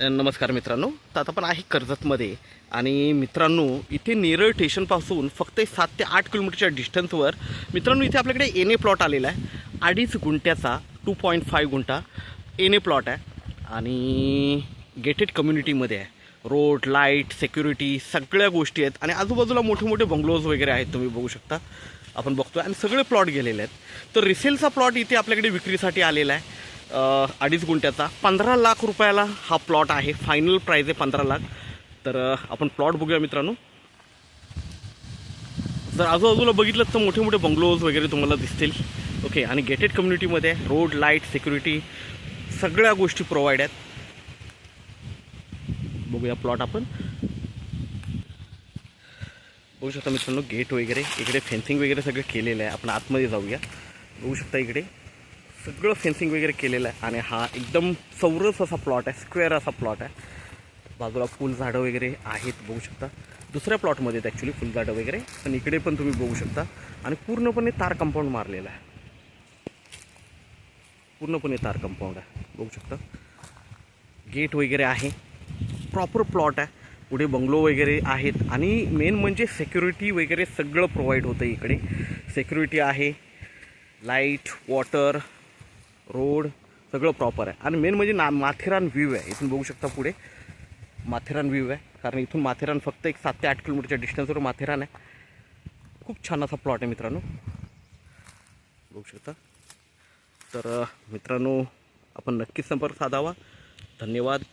नमस्कार मित्रांनो, तर आता आपण आहे कर्जतमध्ये आणि मित्रांनो इथे नेरळ स्टेशनपासून फक्त 7 ते 8 किलोमीटरच्या डिस्टन्सवर मित्रांनो इथे आपल्याकडे एन ए प्लॉट आलेला आहे. 2.5 गुंठ्याचा 2.5 गुंठा एन ए प्लॉट आहे आणि गेटेड कम्युनिटीमध्ये आहे. रोड, लाईट, सिक्युरिटी सगळ्या गोष्टी आहेत आणि आजूबाजूला मोठे मोठे बंगलोज वगैरे आहेत, तुम्ही बघू शकता. आपण बघतो आणि सगळे प्लॉट गेलेले आहेत. तर रिसेलचा प्लॉट इथे आपल्याकडे विक्रीसाठी आलेला आहे. 2.5 गुंठ्याचा 15 लाख रुपयाला हा प्लॉट आहे. फायनल प्राईज आहे 15 लाख. तर आपण प्लॉट बघूया मित्रांनो. जर आजूबाजूला बघितलं तर मोठे मोठे बंगलोज वगैरे तुम्हाला दिसतील. ओके, आणि गेटेड कम्युनिटीमध्ये रोड, लाईट, सिक्युरिटी सगळ्या गोष्टी प्रोव्हाइड आहेत. बघूया प्लॉट आपण. बघू शकता मित्रांनो, गेट वगैरे इकडे फेन्सिंग वगैरे सगळं केलेलं आहे. आपण आतमध्ये जाऊया. बघू शकता इकडे सगळं फेन्सिंग वगैरे केलेलं आहे आणि हा एकदम चौरस असा प्लॉट आहे, स्क्वेअर असा प्लॉट आहे. बाजूला फुलझाडं वगैरे आहेत, बघू शकता. दुसऱ्या प्लॉटमध्ये आहेत ॲक्च्युली फुलझाडं वगैरे, पण इकडे पण तुम्ही बघू शकता. आणि पूर्णपणे तार कंपाऊंड मारलेला आहे. पूर्णपणे तार कंपाऊंड आहे, बघू शकता. गेट वगैरे आहे, प्रॉपर प्लॉट आहे. पुढे बंगलो वगैरे आहेत आणि मेन म्हणजे सिक्युरिटी वगैरे सगळं प्रोव्हाइड होतं इकडे. सिक्युरिटी आहे, लाईट, वॉटर, रोड सगळं प्रॉपर आहे. आणि मेन म्हणजे माथेरान व्ह्यू आहे. इथून बघू शकता पुढे माथेरान व्ह्यू आहे, कारण इथून माथेरान फक्त 7 ते 8 किलोमीटरच्या डिस्टन्सवर माथेरान आहे. खूप छान असा प्लॉट आहे मित्रांनो, बघू शकता. तर मित्रांनो आपण नक्कीच संपर्क साधावा. धन्यवाद.